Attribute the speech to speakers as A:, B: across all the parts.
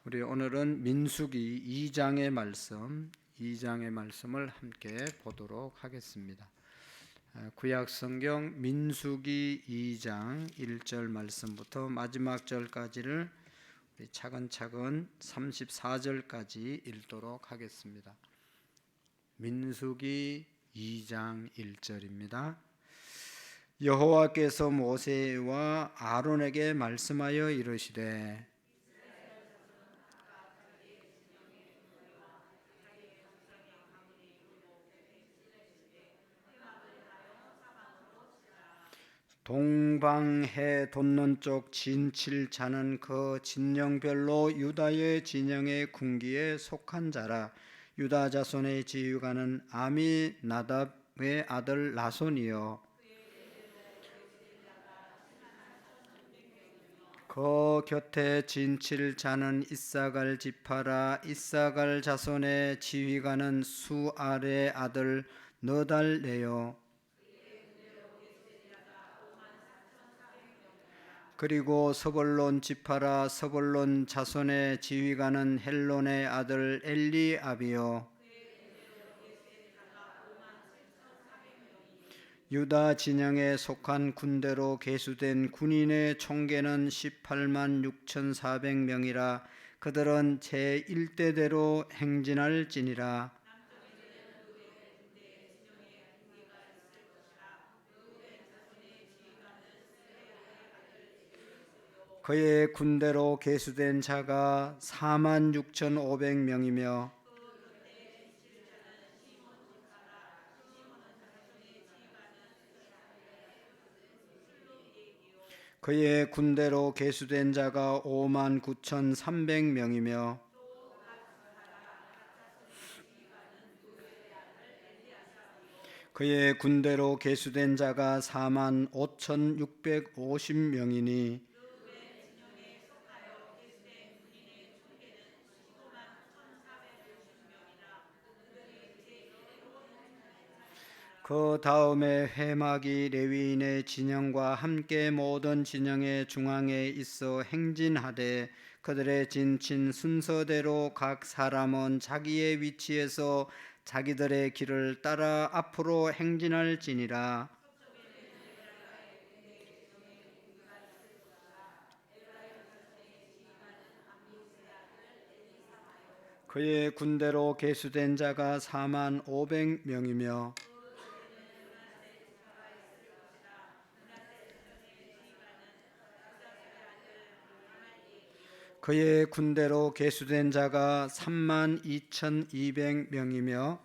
A: 우리 오늘은 민수기 2장의 말씀을 함께 보도록 하겠습니다. 구약 성경 민수기 2장 1절 말씀부터 마지막 절까지를 우리 차근차근 34절까지 읽도록 하겠습니다. 민수기 2장 1절입니다. 여호와께서 모세와 아론에게 말씀하여 이르시되 동방해 돋는 쪽 진칠 자는 그 진영별로 유다의 진영의 군기에 속한 자라. 유다 자손의 지휘관은 아미나답의 아들 나손이요 그 곁에 진칠 자는 이사갈 지파라. 이사갈 자손의 지휘관은 수알의 아들 너달레요 그리고 서볼론 지파라. 서볼론 자손의 지휘관은 헬론의 아들 엘리압이요 유다 진영에 속한 군대로 계수된 군인의 총계는 18만 6,400명이라. 그들은 제1대대로 행진할지니라. 그의 군대로 계수된 자가 4만 6,500명이며 그의 군대로 계수된 자가 5만 9,300명이며 그의 군대로 계수된 자가 4만 5,650명이니 그 다음에 회막이 레위인의 진영과 함께 모든 진영의 중앙에 있어 행진하되 그들의 진친 순서대로 각 사람은 자기의 위치에서 자기들의 길을 따라 앞으로 행진할지니라. 그의 군대로 계수된 자가 4만 500명이며 그의 군대로 계수된 자가 3만 2,200명이며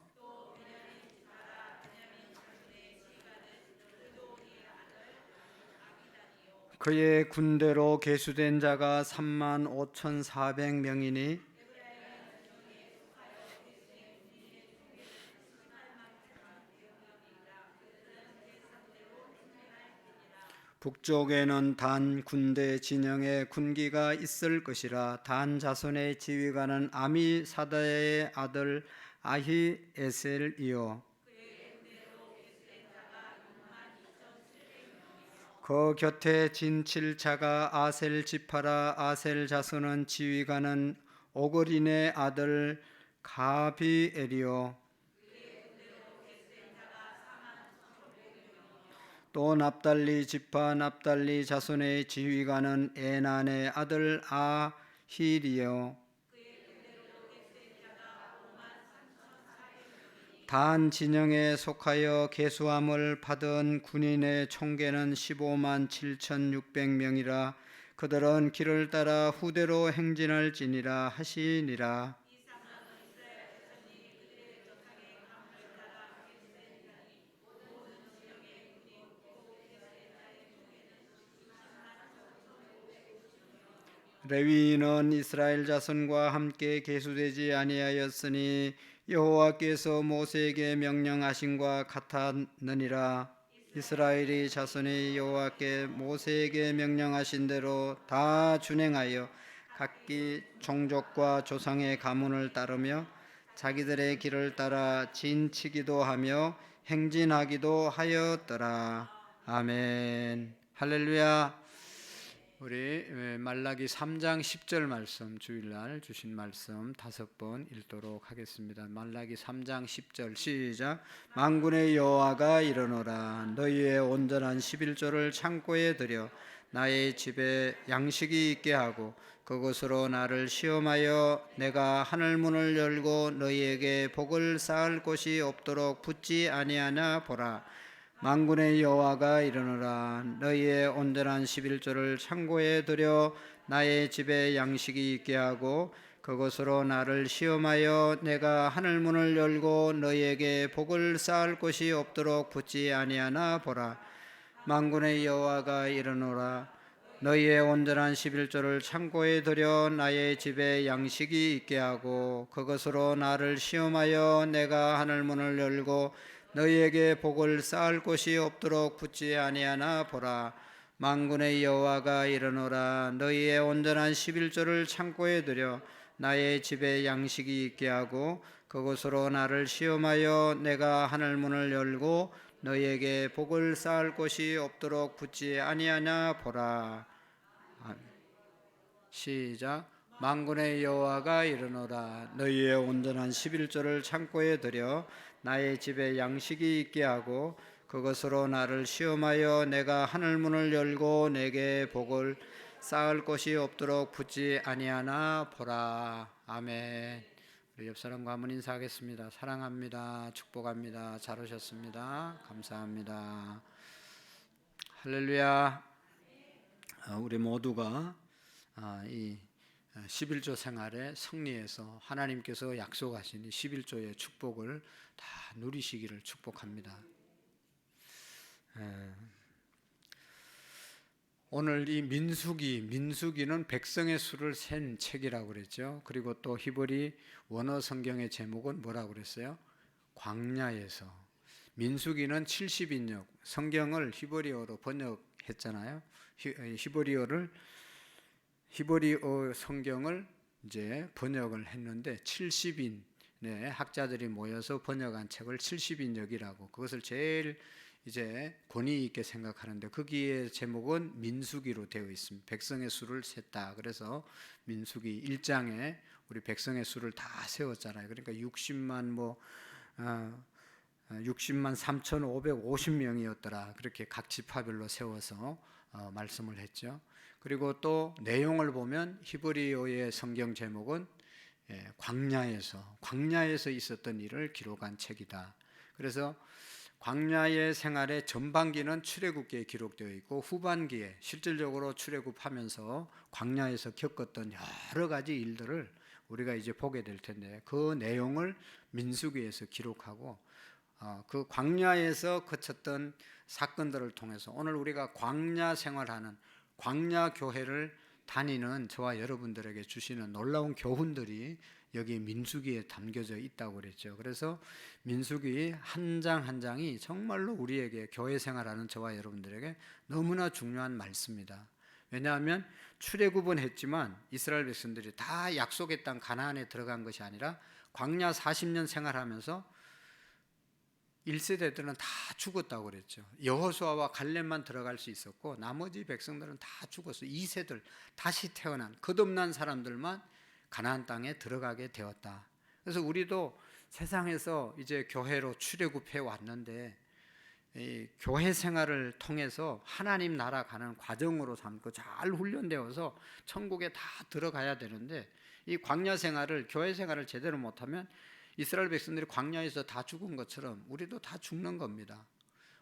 A: 그의 군대로 계수된 자가 3만 5,400명이니 북쪽에는 단 군대 진영의 군기가 있을 것이라. 단 자손의 지휘관은 아미사다의 아들 아히에셀이요 그 곁에 진칠 자가 아셀 지파라. 아셀 자손은 지휘관은 오그린의 아들 가비엘이요 또 납달리 지파. 납달리 자손의 지휘관은 에난의 아들 아힐이요 단 진영에 속하여 계수함을 받은 군인의 총계는 15만 7,600명이라. 그들은 길을 따라 후대로 행진할지니라 하시니라. 레위인은 이스라엘 자손과 함께 계수되지 아니하였으니 여호와께서 모세에게 명령하신과 같았느니라. 이스라엘이 자손이 여호와께 모세에게 명령하신 대로 다 준행하여 각기 종족과 조상의 가문을 따르며 자기들의 길을 따라 진치기도 하며 행진하기도 하였더라. 아멘. 할렐루야. 우리 말라기 3장 10절 말씀, 주일날 주신 말씀 5번 읽도록 하겠습니다. 말라기 3장 10절 시작. 만군의 여호와가 이르노라. 너희의 온전한 11조를 창고에 들여 나의 집에 양식이 있게 하고 그것으로 나를 시험하여 내가 하늘 문을 열고 너희에게 복을 쌓을 곳이 없도록 붙지 아니하나 보라. 만군의 여호와가 이르노라. 너희의 온전한 11조를 창고에 들여 나의 집에 양식이 있게 하고 그것으로 나를 시험하여 내가 하늘 문을 열고 너희에게 복을 쌓을 곳이 없도록 붙지 아니하나 보라. 만군의 여호와가 이르노라. 너희의 온전한 11조를 창고에 들여 나의 집에 양식이 있게 하고 그것으로 나를 시험하여 내가 하늘 문을 열고 너희에게 복을 쌓을 곳이 없도록 붙지 아니하나 보라. 만군의 여호와가 이르노라. 너희의 온전한 11조를 창고에 들여 나의 집에 양식이 있게 하고 그것으로 나를 시험하여 내가 하늘 문을 열고 너희에게 복을 쌓을 곳이 없도록 붙지 아니하나 보라. 시작. 만군의 여호와가 이르노라. 너희의 온전한 11조를 창고에 들여 나의 집에 양식이 있게 하고 그것으로 나를 시험하여 내가 하늘 문을 열고 내게 복을 쌓을 곳이 없도록 붙지 아니하나 보라. 아멘. 우리 옆 사람과 한번 인사하겠습니다. 사랑합니다. 축복합니다. 잘 오셨습니다. 감사합니다. 할렐루야. 우리 모두가 이 11조 생활의 승리에서 하나님께서 약속하신 이 11조의 축복을 다 누리시기를 축복합니다. 오늘 이 민수기는 백성의 수를 센 책이라고 그랬죠. 그리고 또 히브리 원어 성경의 제목은 뭐라고 그랬어요? 광야에서. 민수기는 70인역, 성경을 히브리어로 번역했잖아요. 히브리어 성경을 이제 번역을 했는데 70인의 학자들이 모여서 번역한 책을 70인역이라고, 그것을 제일 이제 권위 있게 생각하는데 거기에 제목은 민수기로 되어 있습니다. 백성의 수를 셌다. 그래서 민수기 1장에 우리 백성의 수를 다 세웠잖아요. 그러니까 60만 3,550명이었더라. 그렇게 각 지파별로 세워서 말씀을 했죠. 그리고 또 내용을 보면 히브리어의 성경 제목은 광야에서 있었던 일을 기록한 책이다. 그래서 광야의 생활의 전반기는 출애굽기에 기록되어 있고 후반기에 실질적으로 출애굽하면서 광야에서 겪었던 여러 가지 일들을 우리가 이제 보게 될 텐데 그 내용을 민수기에서 기록하고 그 광야에서 거쳤던 사건들을 통해서 오늘 우리가 광야 생활하는 광야 교회를 다니는 저와 여러분들에게 주시는 놀라운 교훈들이 여기 민수기에 담겨져 있다고 그랬죠. 그래서 민수기 한 장 한 장이 정말로 우리에게 교회 생활하는 저와 여러분들에게 너무나 중요한 말씀입니다. 왜냐하면 출애굽은 했지만 이스라엘 백성들이 다 약속의 땅 가나안에 들어간 것이 아니라 광야 40년 생활하면서 1세대들은 다 죽었다고 그랬죠. 여호수아와 갈렙만 들어갈 수 있었고 나머지 백성들은 다 죽었어요. 2세들 다시 태어난 거듭난 사람들만 가나안 땅에 들어가게 되었다. 그래서 우리도 세상에서 이제 교회로 출애굽해 왔는데 이 교회 생활을 통해서 하나님 나라 가는 과정으로 삼고 잘 훈련되어서 천국에 다 들어가야 되는데 이 광야 생활을, 교회 생활을 제대로 못하면 이스라엘 백성들이 광야에서 다 죽은 것처럼 우리도 다 죽는 겁니다.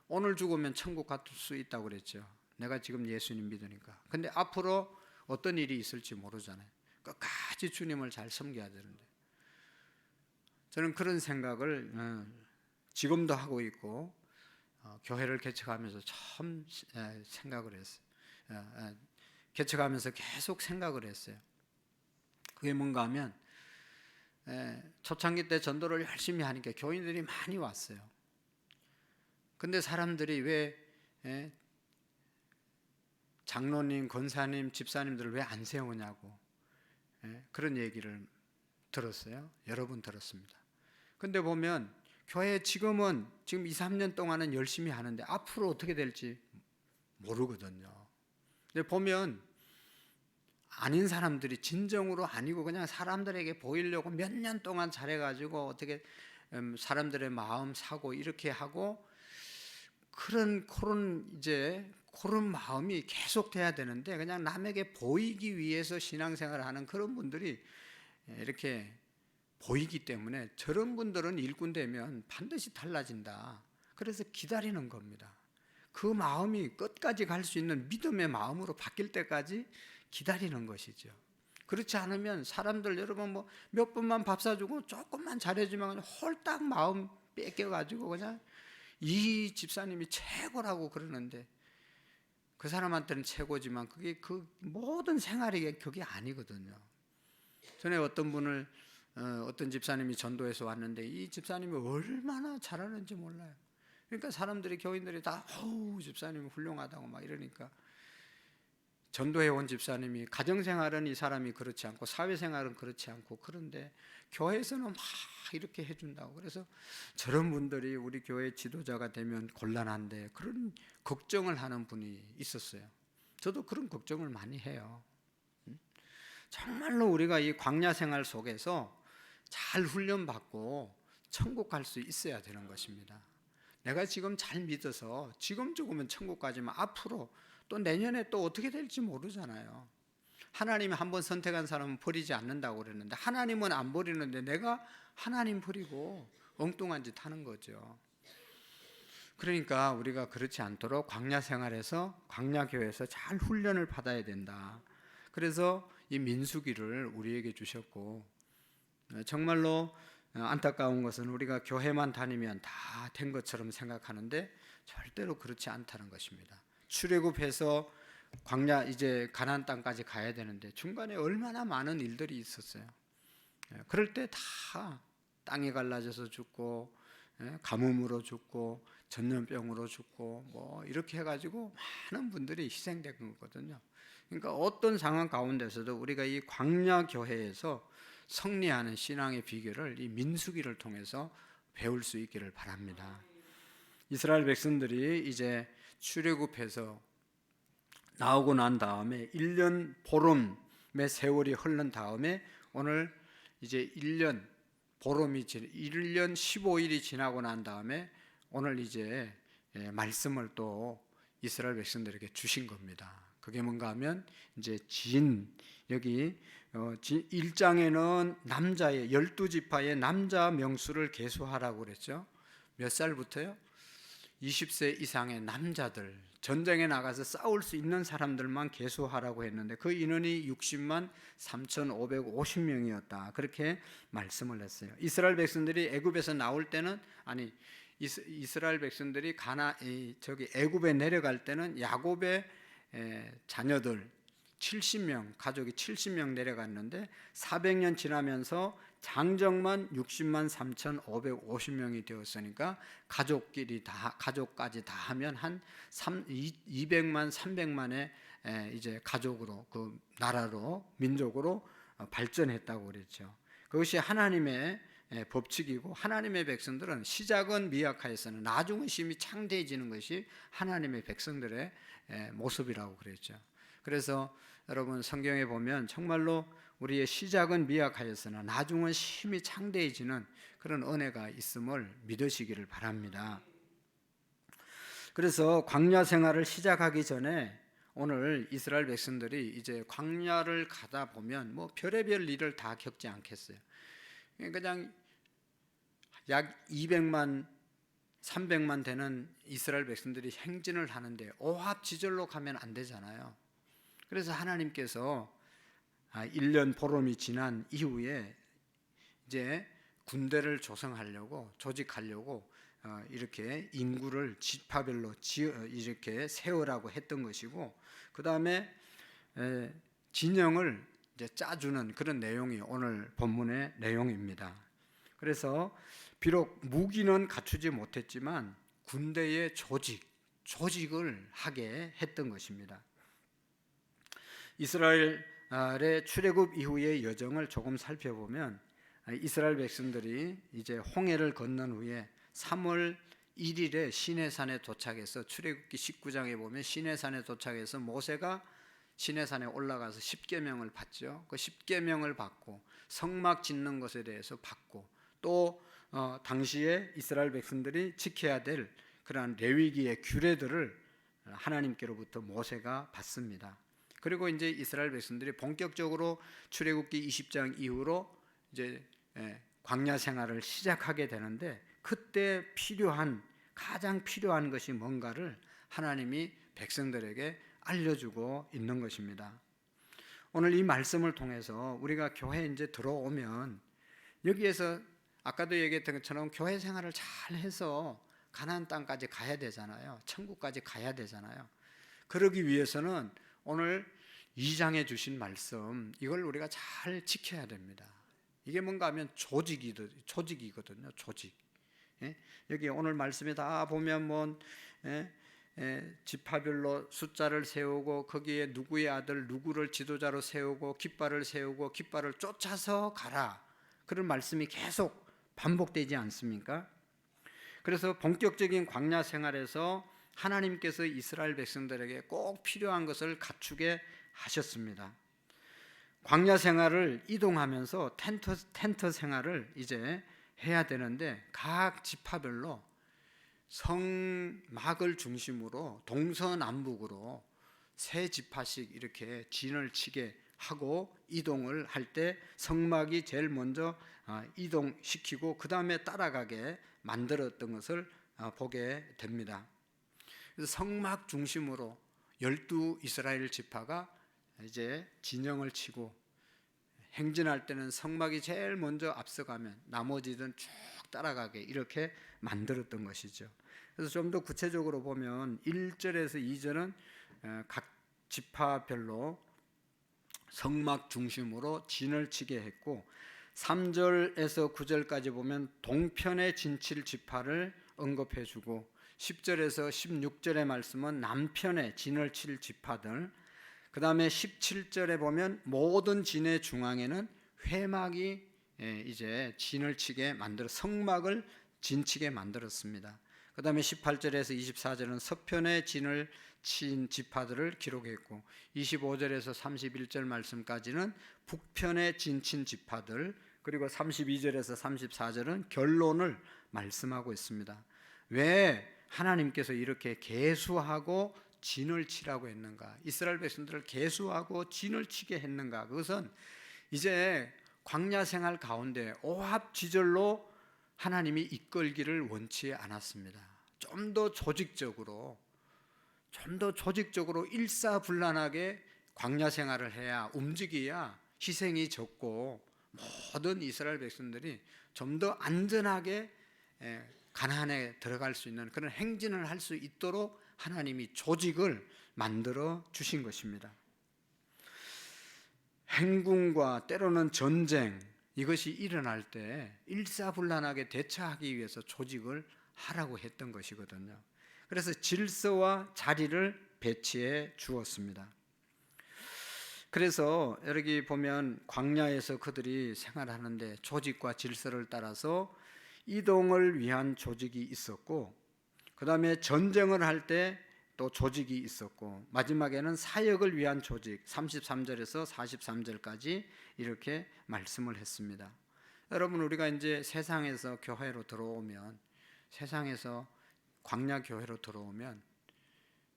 A: 오늘 죽으면 천국 갈 수 있다고 그랬죠. 내가 지금 예수님 믿으니까. 근데 앞으로 어떤 일이 있을지 모르잖아요. 끝까지 주님을 잘 섬겨야 되는데 저는 그런 생각을 지금도 하고 있고 교회를 개척하면서 처음 생각을 했어요. 개척하면서 계속 생각을 했어요. 그게 뭔가 하면 초창기 때 전도를 열심히 하니까 교인들이 많이 왔어요. 근데 사람들이 왜 장로님, 권사님, 집사님들을 왜 안 세우냐고 그런 얘기를 들었어요. 여러 번 들었습니다. 근데 보면 교회 지금 2, 3년 동안은 열심히 하는데 앞으로 어떻게 될지 모르거든요. 근데 보면 아닌 사람들이 진정으로 아니고 그냥 사람들에게 보이려고 몇 년 동안 잘해가지고 어떻게 사람들의 마음 사고 이렇게 하고 그런 마음이 계속돼야 되는데 그냥 남에게 보이기 위해서 신앙생활을 하는 그런 분들이 이렇게 보이기 때문에 저런 분들은 일꾼 되면 반드시 달라진다. 그래서 기다리는 겁니다. 그 마음이 끝까지 갈 수 있는 믿음의 마음으로 바뀔 때까지 기다리는 것이죠. 그렇지 않으면 사람들 여러분 뭐 몇 번만 밥 사주고 조금만 잘해주면 그냥 홀딱 마음 뺏겨가지고 그냥 이 집사님이 최고라고 그러는데 그 사람한테는 최고지만 그게 그 모든 생활이 그게 아니거든요. 전에 어떤 집사님이 전도해서 왔는데 이 집사님이 얼마나 잘하는지 몰라요. 그러니까 사람들이 교인들이 다 집사님이 훌륭하다고 막 이러니까 전도해 온 집사님이 가정생활은 이 사람이 그렇지 않고 사회생활은 그렇지 않고 그런데 교회에서는 막 이렇게 해준다고. 그래서 저런 분들이 우리 교회 지도자가 되면 곤란한데 그런 걱정을 하는 분이 있었어요. 저도 그런 걱정을 많이 해요. 정말로 우리가 이 광야 생활 속에서 잘 훈련받고 천국 갈 수 있어야 되는 것입니다. 내가 지금 잘 믿어서 지금 죽으면 천국 가지만 앞으로 또 내년에 또 어떻게 될지 모르잖아요. 하나님이 한번 선택한 사람은 버리지 않는다고 그랬는데 하나님은 안 버리는데 내가 하나님 버리고 엉뚱한 짓 하는 거죠. 그러니까 우리가 그렇지 않도록 광야 생활에서 광야 교회에서 잘 훈련을 받아야 된다. 그래서 이 민수기를 우리에게 주셨고 정말로 안타까운 것은 우리가 교회만 다니면 다 된 것처럼 생각하는데 절대로 그렇지 않다는 것입니다. 출애굽해서 광야 이제 가나안 땅까지 가야 되는데 중간에 얼마나 많은 일들이 있었어요. 그럴 때 다 땅이 갈라져서 죽고 가뭄으로 죽고 전염병으로 죽고 뭐 이렇게 해가지고 많은 분들이 희생된 거거든요. 그러니까 어떤 상황 가운데서도 우리가 이 광야 교회에서 승리하는 신앙의 비결을 이 민수기를 통해서 배울 수 있기를 바랍니다. 이스라엘 백성들이 이제 출애굽해서 나오고 난 다음에 1년 보름의 세월이 흐른 다음에 오늘 이제 1년 15일이 지나고 난 다음에 오늘 이제 말씀을 또 이스라엘 백성들에게 주신 겁니다. 그게 뭔가 하면 이제 여기 1장에는 남자의 12지파의 남자 명수를 계수하라고 그랬죠. 몇 살부터요? 20세 이상의 남자들, 전쟁에 나가서 싸울 수 있는 사람들만 계수하라고 했는데 그 인원이 60만 3,550명이었다. 그렇게 말씀을 했어요. 이스라엘 백성들이 애굽에서 나올 때는 이스라엘 백성들이 애굽에 내려갈 때는 야곱의 자녀들 70명, 가족이 70명 내려갔는데 400년 지나면서 장정만 60만 3,550명이 되었으니까 가족까지 다 하면 한 200만 300만의 이제 가족으로 그 나라로 민족으로 발전했다고 그랬죠. 그것이 하나님의 법칙이고 하나님의 백성들은 시작은 미약하였으나 나중은 심히 창대해지는 것이 하나님의 백성들의 모습이라고 그랬죠. 그래서 여러분 성경에 보면 정말로 우리의 시작은 미약하였으나 나중은 심히 창대해지는 그런 은혜가 있음을 믿으시기를 바랍니다. 그래서 광야 생활을 시작하기 전에 오늘 이스라엘 백성들이 이제 광야를 가다 보면 뭐 별의별 일을 다 겪지 않겠어요. 그냥 약 200만 300만 되는 이스라엘 백성들이 행진을 하는데 오합지졸로 가면 안 되잖아요. 그래서 하나님께서 1년 보름이 지난 이후에 이제 군대를 조직하려고 이렇게 인구를 지파별로 이렇게 세우라고 했던 것이고 그 다음에 진영을 이제 짜주는 그런 내용이 오늘 본문의 내용입니다. 그래서 비록 무기는 갖추지 못했지만 군대의 조직을 하게 했던 것입니다. 이스라엘의 출애굽 이후의 여정을 조금 살펴보면 이스라엘 백성들이 이제 홍해를 건넌 후에 3월 1일에 시내산에 도착해서 출애굽기 19장에 보면 시내산에 도착해서 모세가 시내산에 올라가서 십계명을 받죠. 그 십계명을 받고 성막 짓는 것에 대해서 받고 또 당시에 이스라엘 백성들이 지켜야 될 그러한 레위기의 규례들을 하나님께로부터 모세가 받습니다. 그리고 이제 이스라엘 백성들이 본격적으로 출애굽기 20장 이후로 이제 광야 생활을 시작하게 되는데 그때 가장 필요한 것이 뭔가를 하나님이 백성들에게 알려주고 있는 것입니다. 오늘 이 말씀을 통해서 우리가 교회에 이제 들어오면 여기에서 아까도 얘기했던 것처럼 교회 생활을 잘 해서 가나안 땅까지 가야 되잖아요. 천국까지 가야 되잖아요. 그러기 위해서는 오늘 2장에 주신 말씀 이걸 우리가 잘 지켜야 됩니다. 이게 뭔가 하면 조직이거든요. 조직. 여기 오늘 말씀에 다 보면 지파별로 숫자를 세우고 거기에 누구의 아들 누구를 지도자로 세우고 깃발을 세우고 깃발을 쫓아서 가라. 그런 말씀이 계속 반복되지 않습니까? 그래서 본격적인 광야 생활에서 하나님께서 이스라엘 백성들에게 꼭 필요한 것을 갖추게 하셨습니다. 광야 생활을 이동하면서 텐트 생활을 이제 해야 되는데 각 지파별로 성막을 중심으로 동서남북으로 세 지파씩 이렇게 진을 치게 하고 이동을 할 때 성막이 제일 먼저 이동시키고 그 다음에 따라가게 만들었던 것을 보게 됩니다. 그래서 성막 중심으로 12 이스라엘 지파가 이제 진영을 치고 행진할 때는 성막이 제일 먼저 앞서가면 나머지는 쭉 따라가게 이렇게 만들었던 것이죠. 그래서 좀 더 구체적으로 보면 1절에서 2절은 각 지파별로 성막 중심으로 진을 치게 했고 3절에서 9절까지 보면 동편의 진칠 지파를 언급해 주고 10절에서 16절의 말씀은 남편의 진을 칠 지파들, 그 다음에 17절에 보면 모든 진의 중앙에는 회막이 이제 진을 치게 만들어 성막을 진치게 만들었습니다. 그 다음에 18절에서 24절은 서편의 진을 친 지파들을 기록했고 25절에서 31절 말씀까지는 북편의 진친 지파들, 그리고 32절에서 34절은 결론을 말씀하고 있습니다. 왜 하나님께서 이렇게 계수하고 진을 치라고 했는가? 이스라엘 백성들을 계수하고 진을 치게 했는가? 그것은 이제 광야 생활 가운데 오합지졸로 하나님이 이끌기를 원치 않았습니다. 좀 더 조직적으로 일사불란하게 광야 생활을 해야 움직여야 희생이 적고 모든 이스라엘 백성들이 좀 더 안전하게 가나안에 들어갈 수 있는 그런 행진을 할 수 있도록 하나님이 조직을 만들어 주신 것입니다. 행군과 때로는 전쟁 이것이 일어날 때 일사불란하게 대처하기 위해서 조직을 하라고 했던 것이거든요. 그래서 질서와 자리를 배치해 주었습니다. 그래서 여기 보면 광야에서 그들이 생활하는데 조직과 질서를 따라서 이동을 위한 조직이 있었고, 그 다음에 전쟁을 할 때 또 조직이 있었고, 마지막에는 사역을 위한 조직 33절에서 43절까지 이렇게 말씀을 했습니다. 여러분, 우리가 이제 세상에서 교회로 들어오면, 세상에서 광야 교회로 들어오면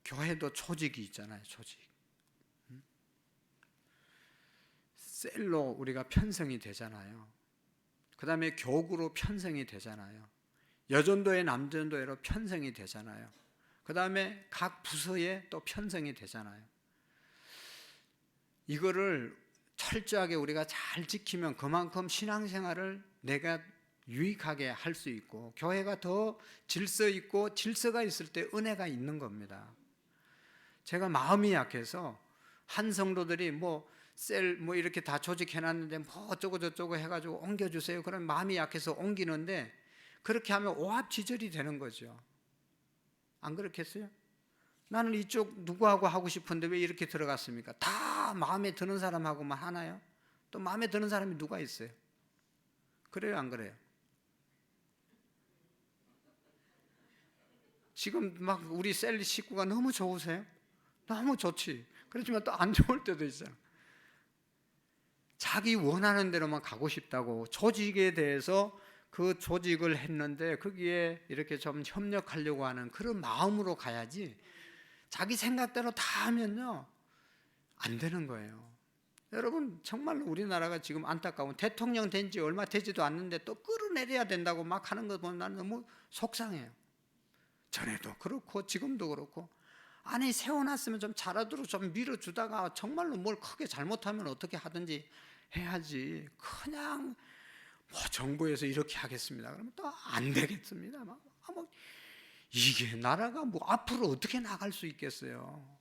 A: 교회도 조직이 있잖아요. 조직. 셀로 우리가 편성이 되잖아요. 그 다음에 교구로 편성이 되잖아요. 여전도회 남전도회로 편성이 되잖아요. 그 다음에 각 부서에 또 편성이 되잖아요. 이거를 철저하게 우리가 잘 지키면 그만큼 신앙생활을 내가 유익하게 할 수 있고 교회가 더 질서 있고 질서가 있을 때 은혜가 있는 겁니다. 제가 마음이 약해서 한 성도들이 셀 이렇게 다 조직해놨는데 어쩌고 저쩌고 해가지고 옮겨주세요. 그럼 마음이 약해서 옮기는데 그렇게 하면 오합지졸이 되는 거죠. 안 그렇겠어요? 나는 이쪽 누구하고 하고 싶은데 왜 이렇게 들어갔습니까? 다 마음에 드는 사람하고만 하나요? 또 마음에 드는 사람이 누가 있어요? 그래요, 안 그래요? 지금 막 우리 셀 식구가 너무 좋으세요? 너무 좋지. 그렇지만 또 안 좋을 때도 있어요. 자기 원하는 대로만 가고 싶다고 조직에 대해서 그 조직을 했는데 거기에 이렇게 좀 협력하려고 하는 그런 마음으로 가야지, 자기 생각대로 다 하면요 안 되는 거예요. 여러분, 정말로 우리나라가 지금 안타까운, 대통령 된 지 얼마 되지도 않는데 또 끌어내려야 된다고 막 하는 거 보면 나는 너무 속상해요. 전에도 그렇고 지금도 그렇고, 아니 세워놨으면 좀 잘하도록 좀 밀어주다가 정말로 뭘 크게 잘못하면 어떻게 하든지 해야지, 그냥 뭐 정부에서 이렇게 하겠습니다 그러면 또 안 되겠습니다. 뭐 이게 나라가 뭐 앞으로 어떻게 나갈 수 있겠어요.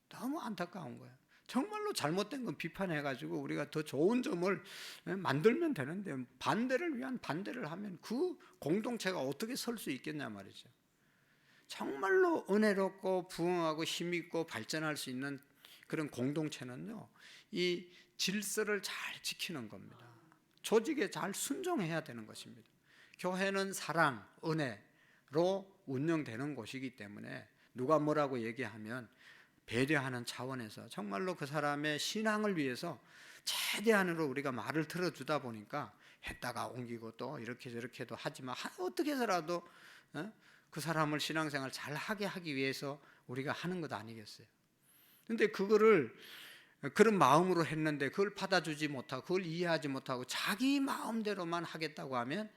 A: 너무 안타까운 거예요. 정말로 잘못된 건 비판해가지고 우리가 더 좋은 점을 만들면 되는데, 반대를 위한 반대를 하면 그 공동체가 어떻게 설 수 있겠냐 말이죠. 정말로 은혜롭고 부흥하고 힘있고 발전할 수 있는 그런 공동체는요, 이 질서를 잘 지키는 겁니다. 조직에 잘 순종해야 되는 것입니다. 교회는 사랑, 은혜로 운영되는 곳이기 때문에 누가 뭐라고 얘기하면 배려하는 차원에서 정말로 그 사람의 신앙을 위해서 최대한으로 우리가 말을 들어주다 보니까, 했다가 옮기고 또 이렇게 저렇게도 하지만 어떻게 해서라도 그 사람을 신앙생활 잘 하게 하기 위해서 우리가 하는 것 아니겠어요. 근데 그거를 그런 마음으로 했는데 그걸 받아주지 못하고 그걸 이해하지 못하고 자기 마음대로만 하겠다고 하면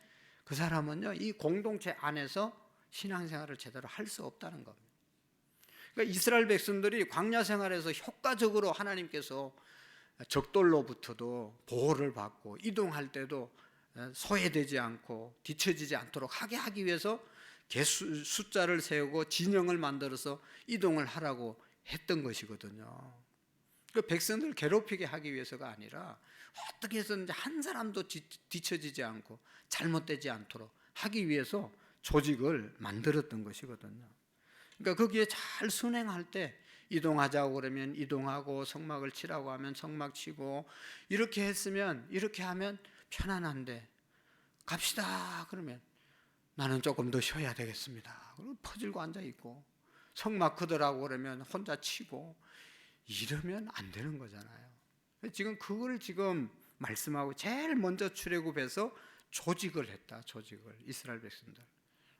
A: 그 사람은요 이 공동체 안에서 신앙생활을 제대로 할 수 없다는 겁니다. 그러니까 이스라엘 백성들이 광야 생활에서 효과적으로 하나님께서 적돌로부터도 보호를 받고 이동할 때도 소외되지 않고 뒤처지지 않도록 하게 하기 위해서 개수 숫자를 세우고 진영을 만들어서 이동을 하라고 했던 것이거든요. 그 백성들을 괴롭히게 하기 위해서가 아니라 어떻게 해서든지 한 사람도 뒤처지지 않고 잘못되지 않도록 하기 위해서 조직을 만들었던 것이거든요. 그러니까 거기에 잘 순행할 때 이동하자고 그러면 이동하고, 성막을 치라고 하면 성막 치고, 이렇게 했으면 이렇게 하면 편안한데 갑시다 그러면 나는 조금 더 쉬어야 되겠습니다. 그리고 퍼질고 앉아 있고, 성막 크더라고 그러면 혼자 치고, 이러면 안 되는 거잖아요. 지금 그걸 지금 말씀하고 제일 먼저 출애굽해서 조직을 했다. 조직을, 이스라엘 백성들.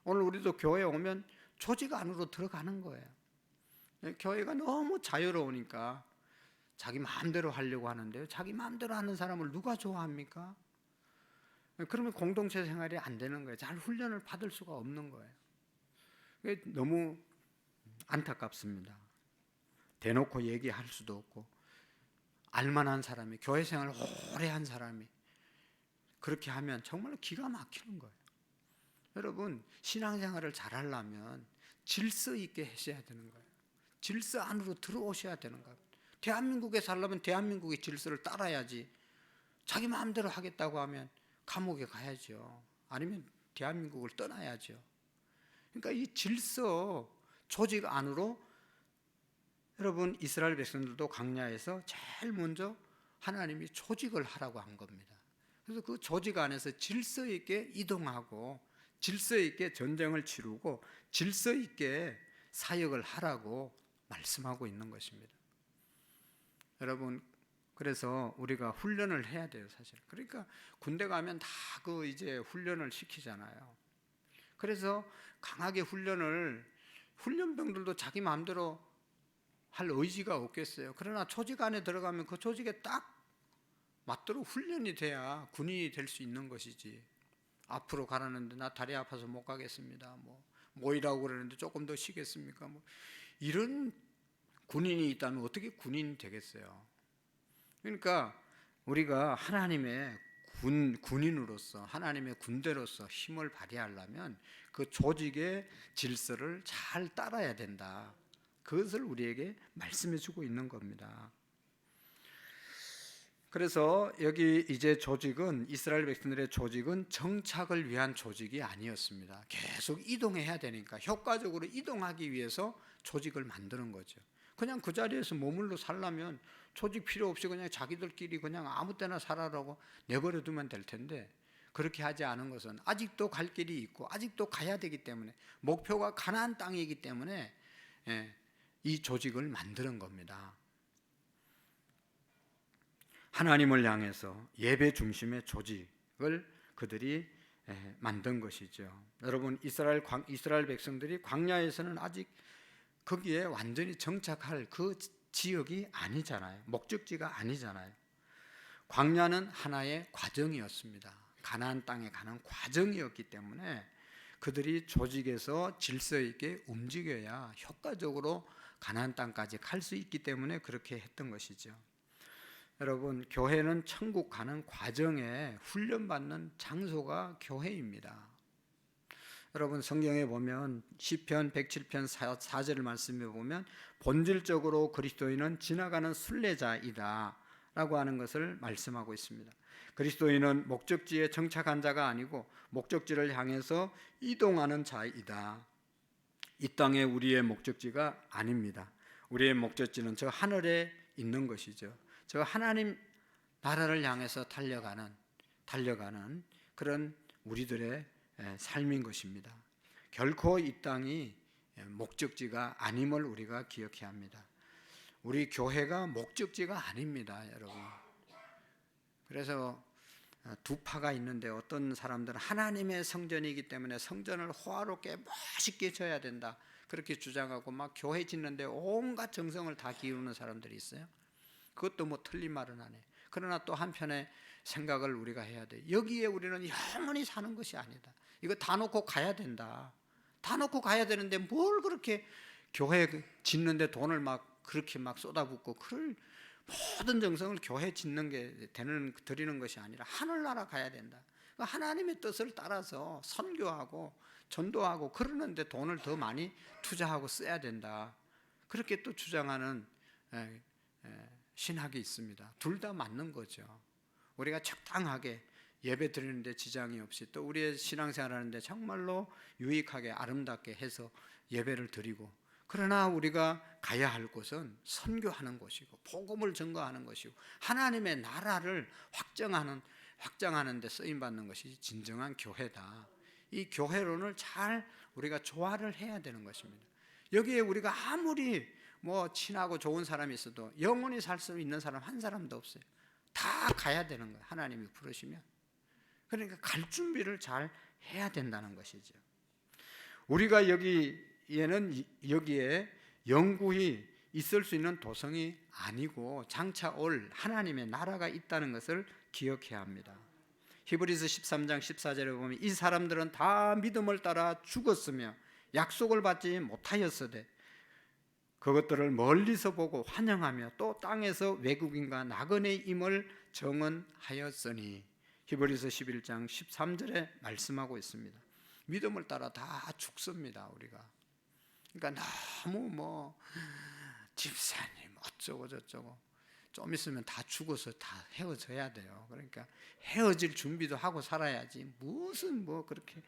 A: 오늘 우리도 교회 오면 조직 안으로 들어가는 거예요. 교회가 너무 자유로우니까 자기 마음대로 하려고 하는데요, 자기 마음대로 하는 사람을 누가 좋아합니까? 그러면 공동체 생활이 안 되는 거예요. 잘 훈련을 받을 수가 없는 거예요. 너무 안타깝습니다. 대놓고 얘기할 수도 없고, 알만한 사람이, 교회 생활 오래 한 사람이 그렇게 하면 정말로 기가 막히는 거예요. 여러분, 신앙생활을 잘하려면 질서 있게 하셔야 되는 거예요. 질서 안으로 들어오셔야 되는 거예요. 대한민국에 살려면 대한민국의 질서를 따라야지, 자기 마음대로 하겠다고 하면 감옥에 가야죠. 아니면 대한민국을 떠나야죠. 그러니까 이 질서, 조직 안으로, 여러분 이스라엘 백성들도 광야에서 제일 먼저 하나님이 조직을 하라고 한 겁니다. 그래서 그 조직 안에서 질서 있게 이동하고 질서 있게 전쟁을 치르고 질서 있게 사역을 하라고 말씀하고 있는 것입니다. 여러분, 그래서 우리가 훈련을 해야 돼요, 사실. 그러니까 군대 가면 다 그 이제 훈련을 시키잖아요. 그래서 강하게 훈련병들도 자기 마음대로 할 의지가 없겠어요. 그러나 조직 안에 들어가면 그 조직에 딱 맞도록 훈련이 돼야 군인이 될 수 있는 것이지, 앞으로 가라는데 나 다리 아파서 못 가겠습니다, 모이라고 그러는데 조금 더 쉬겠습니까, 이런 군인이 있다면 어떻게 군인이 되겠어요. 그러니까 우리가 하나님의 군인으로서, 하나님의 군대로서 힘을 발휘하려면 그 조직의 질서를 잘 따라야 된다. 그것을 우리에게 말씀해 주고 있는 겁니다. 그래서 여기 이제 조직은, 이스라엘 백성들의 조직은 정착을 위한 조직이 아니었습니다. 계속 이동해야 되니까 효과적으로 이동하기 위해서 조직을 만드는 거죠. 그냥 그 자리에서 머물러 살려면 조직 필요 없이 그냥 자기들끼리 그냥 아무 때나 살아라고 내버려 두면 될 텐데, 그렇게 하지 않은 것은 아직도 갈 길이 있고 아직도 가야 되기 때문에, 목표가 가나안 땅이기 때문에 이 조직을 만드는 겁니다. 하나님을 향해서 예배 중심의 조직을 그들이 만든 것이죠. 여러분, 이스라엘 백성들이 광야에서는 아직 거기에 완전히 정착할 그 지역이 아니잖아요. 목적지가 아니잖아요. 광야는 하나의 과정이었습니다. 가나안 땅에 가는 과정이었기 때문에 그들이 조직에서 질서 있게 움직여야 효과적으로 가나안 땅까지 갈 수 있기 때문에 그렇게 했던 것이죠. 여러분, 교회는 천국 가는 과정에 훈련받는 장소가 교회입니다. 여러분, 성경에 보면 시편 107편 4절 말씀에 보면 본질적으로 그리스도인은 지나가는 순례자이다 라고 하는 것을 말씀하고 있습니다. 그리스도인은 목적지에 정착한 자가 아니고 목적지를 향해서 이동하는 자이다. 이 땅에 우리의 목적지가 아닙니다. 우리의 목적지는 저 하늘에 있는 것이죠. 저 하나님 나라를 향해서 달려가는 그런 우리들의 삶인 것입니다. 결코 이 땅이 목적지가 아님을 우리가 기억해야 합니다. 우리 교회가 목적지가 아닙니다, 여러분. 그래서 두 파가 있는데 어떤 사람들은 하나님의 성전이기 때문에 성전을 호화롭게 멋있게 져야 된다 그렇게 주장하고 막 교회 짓는데 온갖 정성을 다 기울이는 사람들이 있어요. 그것도 뭐 틀린 말은 안 해. 그러나 또 한편의 생각을 우리가 해야 돼. 여기에 우리는 영원히 사는 것이 아니다. 이거 다 놓고 가야 된다. 다 놓고 가야 되는데 뭘 그렇게 교회 짓는데 돈을 막 그렇게 막 쏟아붓고 그럴 모든 정성을 교회 짓는 게 드리는 것이 아니라 하늘나라 가야 된다. 하나님의 뜻을 따라서 선교하고 전도하고 그러는데 돈을 더 많이 투자하고 써야 된다. 그렇게 또 주장하는 신학이 있습니다. 둘 다 맞는 거죠. 우리가 적당하게 예배 드리는데 지장이 없이 또 우리의 신앙생활 하는데 정말로 유익하게 아름답게 해서 예배를 드리고, 그러나 우리가 가야 할 곳은 선교하는 곳이고 복음을 증거하는 것이고 하나님의 나라를 확장하는 데 쓰임 받는 것이 진정한 교회다. 이 교회론을 잘 우리가 조화를 해야 되는 것입니다. 여기에 우리가 아무리 뭐 친하고 좋은 사람이 있어도 영원히 살 수 있는 사람 한 사람도 없어요. 다 가야 되는 거예요. 하나님이 부르시면. 그러니까 갈 준비를 잘 해야 된다는 것이죠. 우리가 여기에 영구히 있을 수 있는 도성이 아니고 장차 올 하나님의 나라가 있다는 것을 기억해야 합니다. 히브리서 13장 14절에 보면 이 사람들은 다 믿음을 따라 죽었으며 약속을 받지 못하였으되 그것들을 멀리서 보고 환영하며 또 땅에서 외국인과 나그네임을 정언하였으니, 히브리서 11장 13절에 말씀하고 있습니다. 믿음을 따라 다 죽습니다, 우리가. 그러니까 너무 집사님 어쩌고 저쩌고 좀 있으면 다 죽어서 다 헤어져야 돼요. 그러니까 헤어질 준비도 하고 살아야지 무슨 그렇게.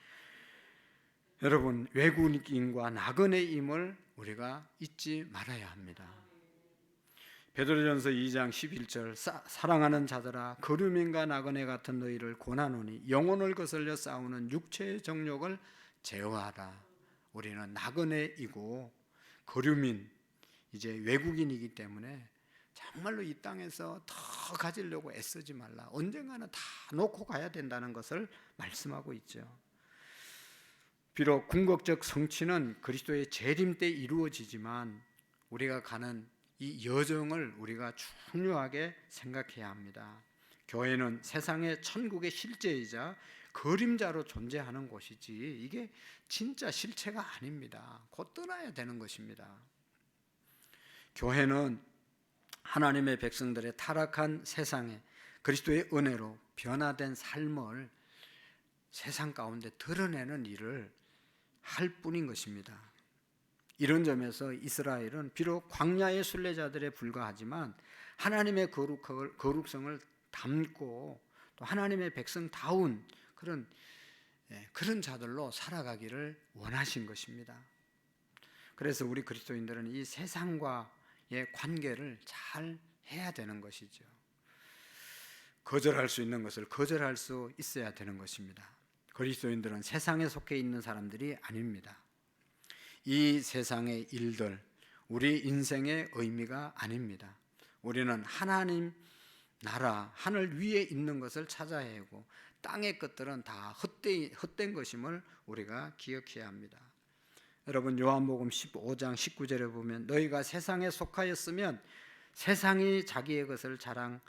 A: 여러분, 외국인과 나그네임을 우리가 잊지 말아야 합니다. 베드로전서 2장 11절 사랑하는 자들아 거류민과 나그네 같은 너희를 권하노니 영혼을 거슬려 싸우는 육체의 정욕을 제어하라. 우리는 나그네이고 거류민, 이제 외국인이기 때문에 정말로 이 땅에서 더 가지려고 애쓰지 말라. 언젠가는 다 놓고 가야 된다는 것을 말씀하고 있죠. 비록 궁극적 성취는 그리스도의 재림 때 이루어지지만 우리가 가는 이 여정을 우리가 중요하게 생각해야 합니다. 교회는 세상의 천국의 실제이자 그림자로 존재하는 곳이지 이게 진짜 실체가 아닙니다. 곧 떠나야 되는 것입니다. 교회는 하나님의 백성들의 타락한 세상에 그리스도의 은혜로 변화된 삶을 세상 가운데 드러내는 일을 할 뿐인 것입니다. 이런 점에서 이스라엘은 비록 광야의 순례자들에 불과하지만 하나님의 거룩성을 담고 또 하나님의 백성다운 그런 자들로 살아가기를 원하신 것입니다. 그래서 우리 그리스도인들은 이 세상과의 관계를 잘 해야 되는 것이죠. 거절할 수 있는 것을 거절할 수 있어야 되는 것입니다. 그리스도인들은 세상에 속해 있는 사람들이 아닙니다. 이 세상의 일들, 우리 인생의 의미가 아닙니다. 우리는 하나님 나라, 하늘 위에 있는 것을 찾아야 하고 땅의 것들은 다 헛된 것임을 우리가 기억해야 합니다. 여러분, 요한복음 15장 19절에 보면 너희가 세상에 속하였으면 세상이 자기의 것을 자랑할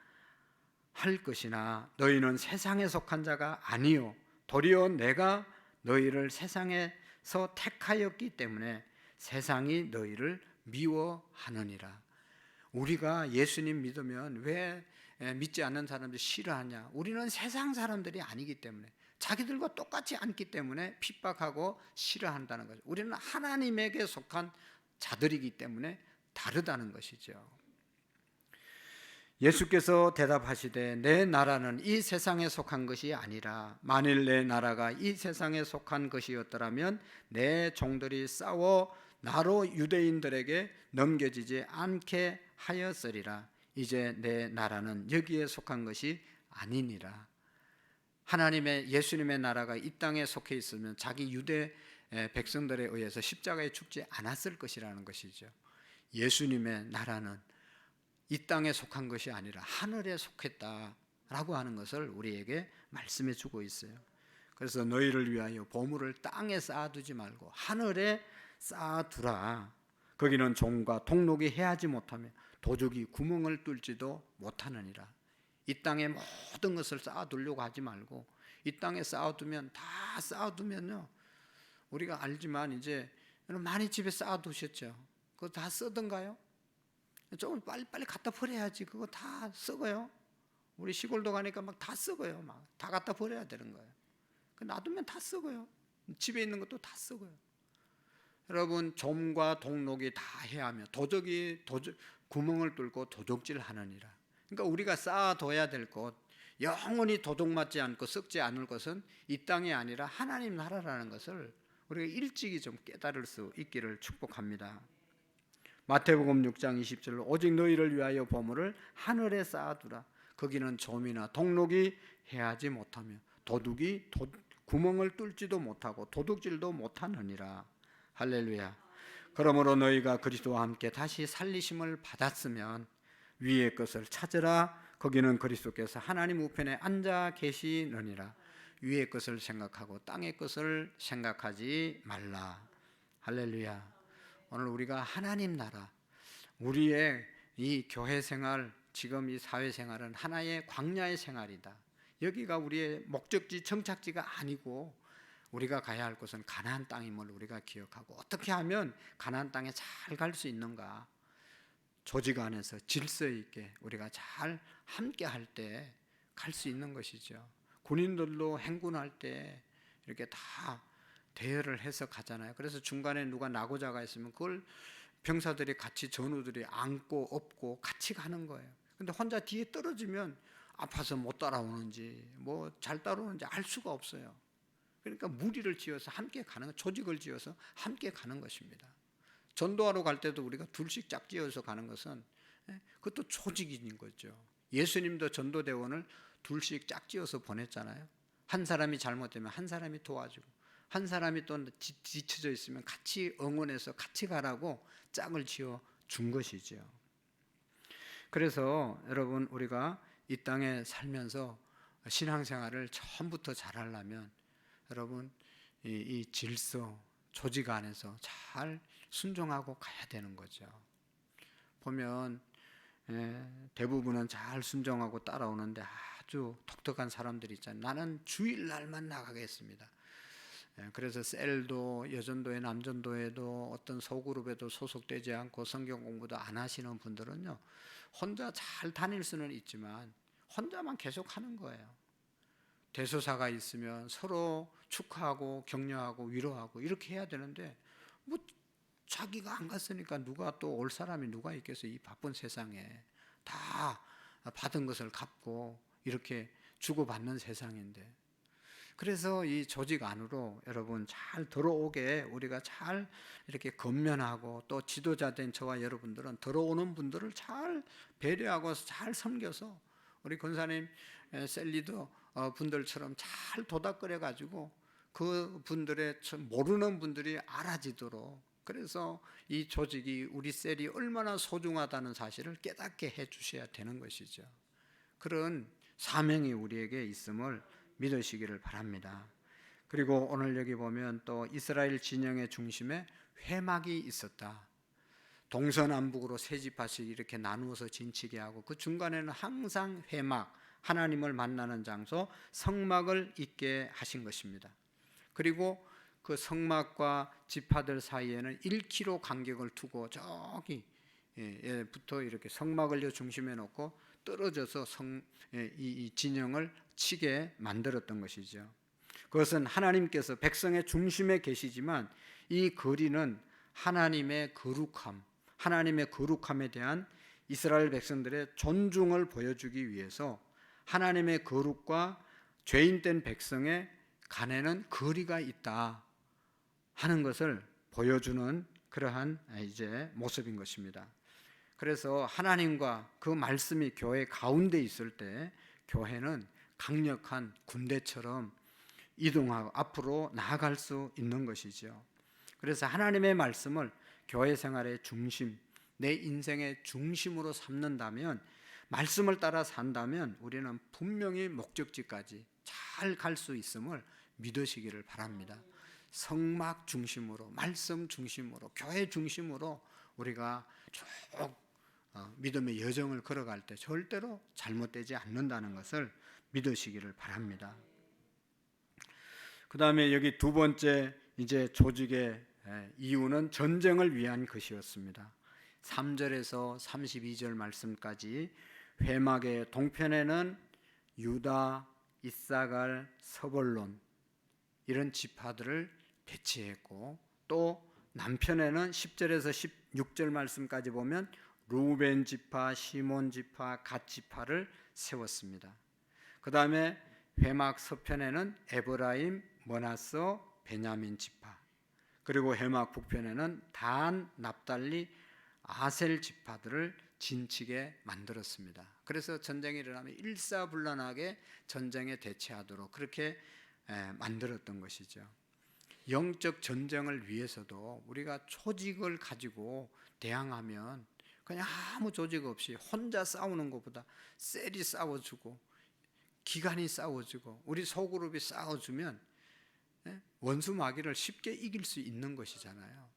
A: 것이나 너희는 세상에 속한 자가 아니요 도리어 내가 너희를 세상에서 택하였기 때문에 세상이 너희를 미워하느니라. 우리가 예수님 믿으면 왜 믿지 않는 사람들이 싫어하냐? 우리는 세상 사람들이 아니기 때문에, 자기들과 똑같지 않기 때문에 핍박하고 싫어한다는 거죠. 우리는 하나님에게 속한 자들이기 때문에 다르다는 것이죠. 예수께서 대답하시되 내 나라는 이 세상에 속한 것이 아니라 만일 내 나라가 이 세상에 속한 것이었더라면 내 종들이 싸워 나로 유대인들에게 넘겨지지 않게 하였으리라. 이제 내 나라는 여기에 속한 것이 아니니라. 하나님의 예수님의 나라가 이 땅에 속해 있으면 자기 유대 백성들에 의해서 십자가에 죽지 않았을 것이라는 것이죠. 예수님의 나라는 이 땅에 속한 것이 아니라 하늘에 속했다라고 하는 것을 우리에게 말씀해 주고 있어요. 그래서 너희를 위하여 보물을 땅에 쌓아두지 말고 하늘에 쌓아두라. 거기는 종과 동록이 해하지 못하며 도둑이 구멍을 뚫지도 못하느니라. 이 땅에 모든 것을 쌓아두려고 하지 말고, 이 땅에 쌓아두면 다 쌓아두면요, 우리가 알지만 이제 많이 집에 쌓아두셨죠. 그거 다 쓰던가요? 조금 빨리 갖다 버려야지. 그거 다 썩어요. 우리 시골도 가니까 막 다 썩어요. 막 다 갖다 버려야 되는 거예요. 놔두면 다 썩어요. 집에 있는 것도 다 썩어요. 여러분, 좀과 동록이 다 해하며 도적이 구멍을 뚫고 도적질 하느니라. 그러니까 우리가 쌓아둬야 될 것, 영원히 도둑 맞지 않고 썩지 않을 것은 이 땅이 아니라 하나님 나라라는 것을 우리가 일찍이 좀 깨달을 수 있기를 축복합니다. 마태복음 6장 20절로 오직 너희를 위하여 보물을 하늘에 쌓아두라. 거기는 좀이나 동록이 해하지 못하며 도둑이 구멍을 뚫지도 못하고 도둑질도 못하느니라. 할렐루야. 그러므로 너희가 그리스도와 함께 다시 살리심을 받았으면 위의 것을 찾으라. 거기는 그리스도께서 하나님 우편에 앉아 계시느니라. 위의 것을 생각하고 땅의 것을 생각하지 말라. 할렐루야. 오늘 우리가 하나님 나라, 우리의 이 교회 생활, 지금 이 사회 생활은 하나의 광야의 생활이다. 여기가 우리의 목적지, 정착지가 아니고 우리가 가야 할 곳은 가나안 땅임을 우리가 기억하고, 어떻게 하면 가나안 땅에 잘 갈 수 있는가? 조직 안에서 질서 있게 우리가 잘 함께 할 때 갈 수 있는 것이죠. 군인들도 행군할 때 이렇게 다 대여를 해서 가잖아요. 그래서 중간에 누가 나고자가 있으면 그걸 병사들이 같이, 전우들이 안고 업고 같이 가는 거예요. 근데 혼자 뒤에 떨어지면 아파서 못 따라오는지 뭐 잘 따라오는지 알 수가 없어요. 그러니까 무리를 지어서 함께 가는, 조직을 지어서 함께 가는 것입니다. 전도하러 갈 때도 우리가 둘씩 짝지어서 가는 것은 그것도 조직인 거죠. 예수님도 전도대원을 둘씩 짝지어서 보냈잖아요. 한 사람이 잘못되면 한 사람이 도와주고, 한 사람이 또 뒤쳐져 있으면 같이 응원해서 같이 가라고 짝을 지어 준 것이죠. 그래서 여러분, 우리가 이 땅에 살면서 신앙생활을 처음부터 잘하려면 여러분, 이 질서, 조직 안에서 잘 순종하고 가야 되는 거죠. 보면 대부분은 잘 순종하고 따라오는데 아주 독특한 사람들이 있잖아요. 나는 주일날만 나가겠습니다. 그래서 셀도, 여전도회, 남전도회도 어떤 소그룹에도 소속되지 않고 성경 공부도 안 하시는 분들은요, 혼자 잘 다닐 수는 있지만 혼자만 계속 하는 거예요. 대소사가 있으면 서로 축하하고 격려하고 위로하고 이렇게 해야 되는데, 뭐 자기가 안 갔으니까 누가 또 올 사람이 누가 있겠어요. 이 바쁜 세상에 다 받은 것을 갚고 이렇게 주고받는 세상인데, 그래서 이 조직 안으로 여러분 잘 들어오게 우리가 잘 이렇게 건면하고, 또 지도자 된 저와 여러분들은 들어오는 분들을 잘 배려하고 잘 섬겨서 우리 권사님 셀리더 분들처럼 잘 도닥거려 가지고 그 분들의 모르는 분들이 알아지도록, 그래서 이 조직이, 우리 셀이 얼마나 소중하다는 사실을 깨닫게 해 주셔야 되는 것이죠. 그런 사명이 우리에게 있음을 믿으시기를 바랍니다. 그리고 오늘 여기 보면 또 이스라엘 진영의 중심에 회막이 있었다. 동서남북으로 세 지파씩 이렇게 나누어서 진치게 하고 그 중간에는 항상 회막, 하나님을 만나는 장소, 성막을 있게 하신 것입니다. 그리고 그 성막과 지파들 사이에는 1km 간격을 두고 저기 부터 이렇게 성막을 중심에 놓고 떨어져서 이 진영을 치게 만들었던 것이죠. 그것은 하나님께서 백성의 중심에 계시지만 이 거리는 하나님의 거룩함에 대한 이스라엘 백성들의 존중을 보여주기 위해서 하나님의 거룩과 죄인된 백성의 간에는 거리가 있다 하는 것을 보여주는 그러한 이제 모습인 것입니다. 그래서 하나님과 그 말씀이 교회 가운데 있을 때 교회는 강력한 군대처럼 이동하고 앞으로 나아갈 수 있는 것이죠. 그래서 하나님의 말씀을 교회 생활의 중심, 내 인생의 중심으로 삼는다면, 말씀을 따라 산다면 우리는 분명히 목적지까지 잘 갈 수 있음을 믿으시기를 바랍니다. 성막 중심으로, 말씀 중심으로, 교회 중심으로 우리가 쭉 믿음의 여정을 걸어갈 때 절대로 잘못되지 않는다는 것을 믿으시기를 바랍니다. 그 다음에 여기 두 번째 이제 조직의 이유는 전쟁을 위한 것이었습니다. 3절에서 32절 말씀까지 회막의 동편에는 유다, 이사갈, 서볼론 이런 지파들을 배치했고, 또 남편에는 10절에서 16절 말씀까지 보면 루벤 지파, 시몬 지파, 갓 지파를 세웠습니다. 그 다음에 회막 서편에는 에브라임, 머나세, 베냐민 지파, 그리고 회막 북편에는 단, 납달리, 아셀 지파들을 진치게 만들었습니다. 그래서 전쟁이 일어나면 일사불란하게 전쟁에 대처하도록 그렇게 만들었던 것이죠. 영적 전쟁을 위해서도 우리가 조직을 가지고 대항하면 그냥 아무 조직 없이 혼자 싸우는 것보다 셀이 싸워주고 기관이 싸워주고 우리 소그룹이 싸워주면 원수 마귀를 쉽게 이길 수 있는 것이잖아요.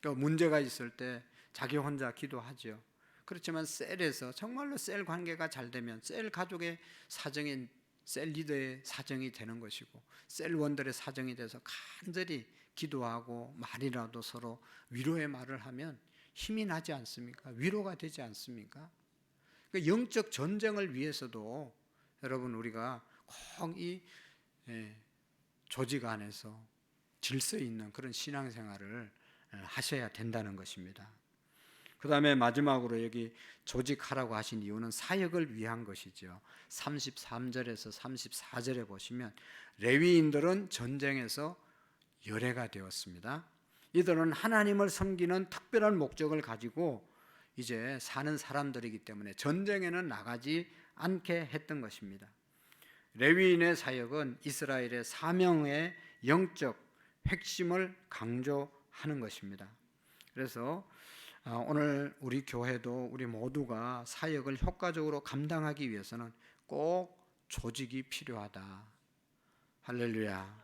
A: 그러니까 문제가 있을 때 자기 혼자 기도하죠. 그렇지만 셀에서 정말로 셀 관계가 잘 되면 셀 가족의 사정인 셀 리더의 사정이 되는 것이고, 셀원들의 사정이 돼서 간절히 기도하고 말이라도 서로 위로의 말을 하면 힘이 나지 않습니까? 위로가 되지 않습니까? 그러니까 영적 전쟁을 위해서도 여러분 우리가 꼭 이 조직 안에서 질서 있는 그런 신앙생활을 하셔야 된다는 것입니다. 그 다음에 마지막으로 여기 조직하라고 하신 이유는 사역을 위한 것이죠. 33절에서 34절에 보시면 레위인들은 전쟁에서 열애가 되었습니다. 이들은 하나님을 섬기는 특별한 목적을 가지고 이제 사는 사람들이기 때문에 전쟁에는 나가지 않게 했던 것입니다. 레위인의 사역은 이스라엘의 사명의 영적 핵심을 강조하는 것입니다. 그래서 오늘 우리 교회도 우리 모두가 사역을 효과적으로 감당하기 위해서는 꼭 조직이 필요하다. 할렐루야.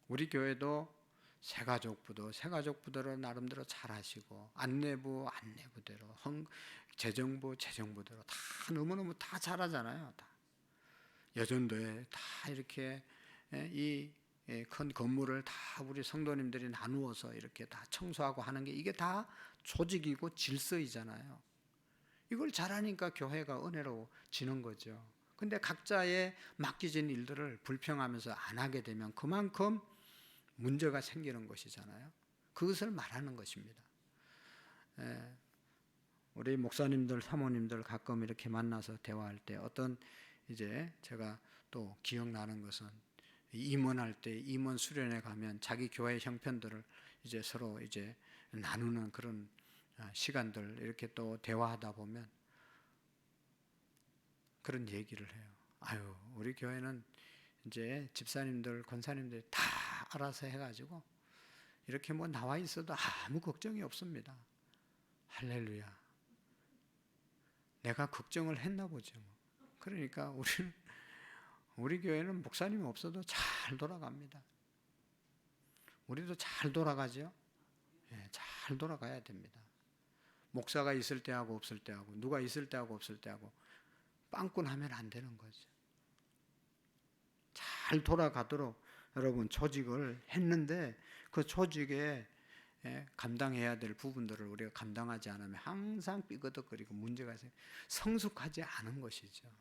A: 우리 교회도 새가족부대로 나름대로 잘하시고, 안내부대로, 재정부대로 다 너무너무 다 잘하잖아요. 다. 여전도에 다 이렇게 큰 건물을 다 우리 성도님들이 나누어서 이렇게 다 청소하고 하는 게 이게 다 조직이고 질서이잖아요. 이걸 잘하니까 교회가 은혜로워지는 거죠. 근데 각자의 맡겨진 일들을 불평하면서 안 하게 되면 그만큼 문제가 생기는 것이잖아요. 그것을 말하는 것입니다. 우리 목사님들, 사모님들 가끔 이렇게 만나서 대화할 때 어떤 이제 제가 또 기억나는 것은 임원할 때 임원 수련회 가면 자기 교회 형편들을 이제 서로 이제 나누는 그런 시간들 이렇게 또 대화하다 보면 그런 얘기를 해요. 아유, 우리 교회는 이제 집사님들, 권사님들 다 알아서 해가지고 이렇게 뭐 나와 있어도 아무 걱정이 없습니다. 할렐루야. 내가 걱정을 했나 보죠. 그러니까 우리 교회는 목사님 없어도 잘 돌아갑니다. 우리도 잘 돌아가죠. 예, 잘 돌아가야 됩니다. 목사가 있을 때하고 없을 때하고, 누가 있을 때하고 없을 때하고 빵꾸나면 안 되는 거죠. 잘 돌아가도록 여러분 조직을 했는데, 그 조직에 감당해야 될 부분들을 우리가 감당하지 않으면 항상 삐그덕거리고 문제가 있어요. 성숙하지 않은 것이죠.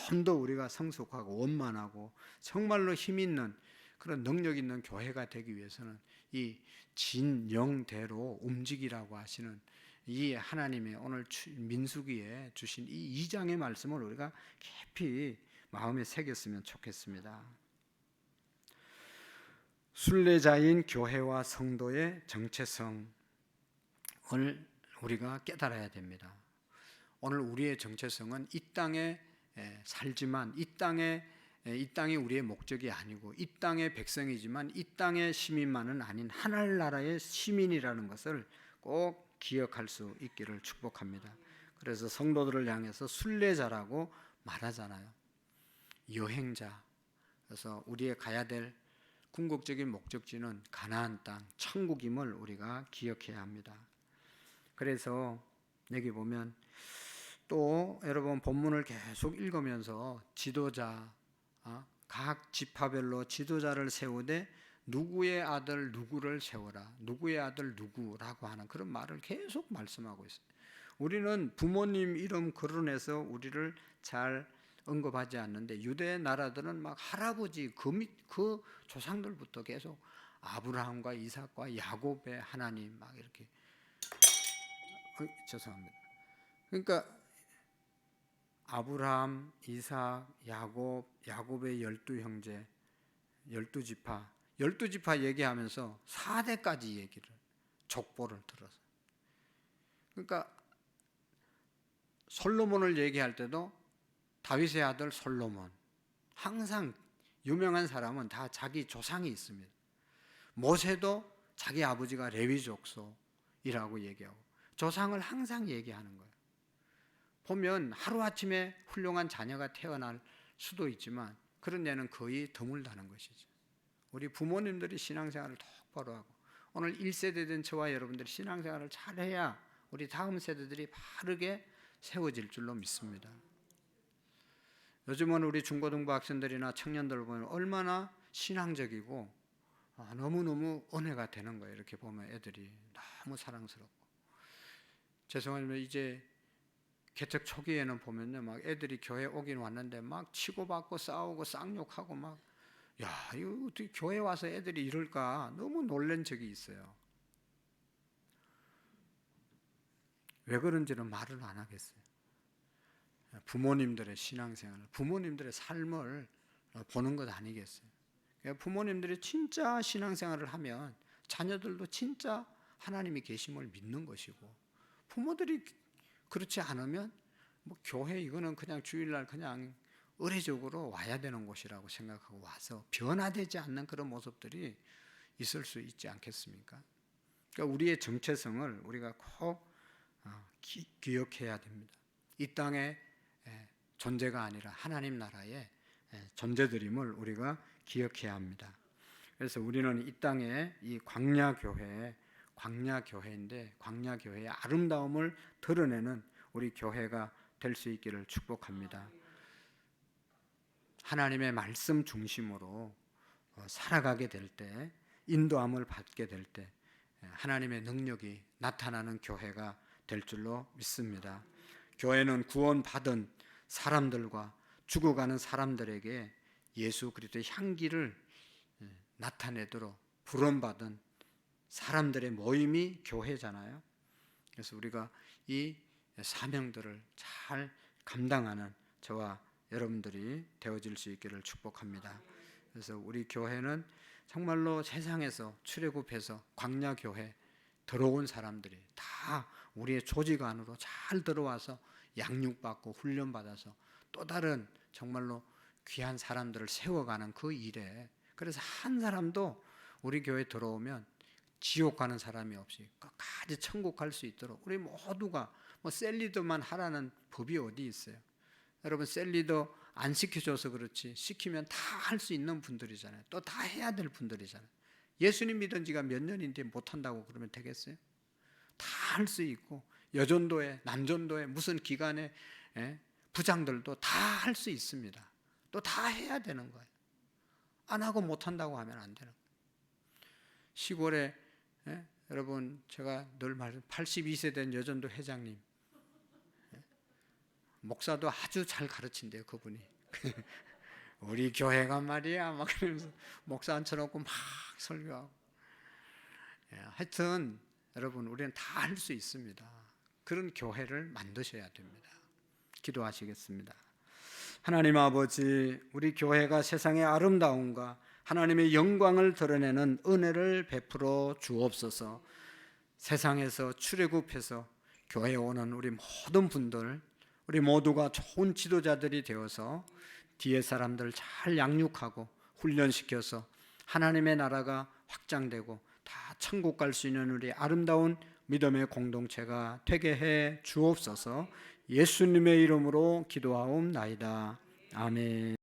A: 좀 더 우리가 성숙하고 원만하고 정말로 힘 있는 그런 능력 있는 교회가 되기 위해서는 이 진영대로 움직이라고 하시는 이 하나님의 오늘 민수기에 주신 이 2장의 말씀을 우리가 깊이 마음에 새겼으면 좋겠습니다. 순례자인 교회와 성도의 정체성을 우리가 깨달아야 됩니다. 오늘 우리의 정체성은 이 땅에 살지만 이 땅이 우리의 목적이 아니고, 이 땅의 백성이지만 이 땅의 시민만은 아닌 하늘나라의 시민이라는 것을 꼭 기억할 수 있기를 축복합니다. 그래서 성도들을 향해서 순례자라고 말하잖아요. 여행자. 그래서 우리의 가야 될 궁극적인 목적지는 가나안 땅, 천국임을 우리가 기억해야 합니다. 그래서 여기 보면 또 여러분 본문을 계속 읽으면서 지도자, 각 지파별로 지도자를 세우되 누구의 아들 누구를 세워라, 누구의 아들 누구라고 하는 그런 말을 계속 말씀하고 있어요. 우리는 부모님 이름 거론해서 우리를 잘 언급하지 않는데, 유대 나라들은 막 할아버지 그 조상들부터 계속 아브라함과 이삭과 야곱의 하나님 막 이렇게 죄송합니다. 그러니까 아브라함, 이삭, 야곱의 12형제, 12지파, 12지파 얘기하면서 4대까지 얘기를, 족보를 들어서. 그러니까 솔로몬을 얘기할 때도 다윗의 아들 솔로몬, 항상 유명한 사람은 다 자기 조상이 있습니다. 모세도 자기 아버지가 레위 족속이라고 얘기하고 조상을 항상 얘기하는 거예요. 보면 하루아침에 훌륭한 자녀가 태어날 수도 있지만 그런 데는 거의 드물다는 것이죠. 우리 부모님들이 신앙생활을 똑바로 하고, 오늘 1세대 된 저와 여러분들이 신앙생활을 잘해야 우리 다음 세대들이 바르게 세워질 줄로 믿습니다. 요즘은 우리 중고등부 학생들이나 청년들 보면 얼마나 신앙적이고 너무너무 은혜가 되는 거예요. 이렇게 보면 애들이 너무 사랑스럽고. 죄송하지만 이제 개척 초기에는 보면요, 막 애들이 교회 오긴 왔는데 막 치고받고 싸우고 쌍욕하고 막, 야, 이거 어떻게 교회 와서 애들이 이럴까 너무 놀란 적이 있어요. 왜 그런지는 말을 안 하겠어요. 부모님들의 신앙생활, 부모님들의 삶을 보는 것 아니겠어요. 부모님들이 진짜 신앙생활을 하면 자녀들도 진짜 하나님이 계심을 믿는 것이고, 부모들이 그렇지 않으면 뭐 교회 이거는 그냥 주일날 그냥 의례적으로 와야 되는 곳이라고 생각하고 와서 변화되지 않는 그런 모습들이 있을 수 있지 않겠습니까? 그러니까 우리의 정체성을 우리가 꼭 기억해야 됩니다. 이 땅의 존재가 아니라 하나님 나라의 존재들임을 우리가 기억해야 합니다. 그래서 우리는 이 땅에 이 광야교회인데 광야교회의 아름다움을 드러내는 우리 교회가 될 수 있기를 축복합니다. 하나님의 말씀 중심으로 살아가게 될 때, 인도함을 받게 될 때 하나님의 능력이 나타나는 교회가 될 줄로 믿습니다. 교회는 구원받은 사람들과 죽어가는 사람들에게 예수 그리스도의 향기를 나타내도록 부름받은 사람들의 모임이 교회잖아요. 그래서 우리가 이 사명들을 잘 감당하는 저와 여러분들이 되어질 수 있기를 축복합니다. 그래서 우리 교회는 정말로 세상에서 출애굽해서 광야교회 들어온 사람들이 다 우리의 조직 안으로 잘 들어와서 양육받고 훈련받아서 또 다른 정말로 귀한 사람들을 세워가는 그 일에, 그래서 한 사람도 우리 교회에 들어오면 지옥 가는 사람이 없이 끝까지 천국 갈 수 있도록 우리 모두가 뭐 셀리더만 하라는 법이 어디 있어요? 여러분 셀리더 안 시켜줘서 그렇지 시키면 다 할 수 있는 분들이잖아요. 또 다 해야 될 분들이잖아요. 예수님 믿은 지가 몇 년인데 못한다고 그러면 되겠어요? 다 할 수 있고 여전도회, 남전도회 무슨 기관의 부장들도 다 할 수 있습니다. 또 다 해야 되는 거예요. 안 하고 못한다고 하면 안 되는 거예요. 시골에 여러분 제가 늘 말씀 82세 된 여전도 회장님 목사도 아주 잘 가르친대요 그분이. 우리 교회가 말이야 막 그러면서 목사 앉혀놓고 막 설교하고. 하여튼 여러분 우리는 다 할 수 있습니다. 그런 교회를 만드셔야 됩니다. 기도하시겠습니다. 하나님 아버지, 우리 교회가 세상의 아름다움과 하나님의 영광을 드러내는 은혜를 베풀어 주옵소서. 세상에서 출애굽해서 교회에 오는 우리 모든 분들, 우리 모두가 좋은 지도자들이 되어서 뒤에 사람들 잘 양육하고 훈련시켜서 하나님의 나라가 확장되고 다 천국 갈 수 있는 우리 아름다운 믿음의 공동체가 되게 해 주옵소서. 예수님의 이름으로 기도하옵나이다. 아멘.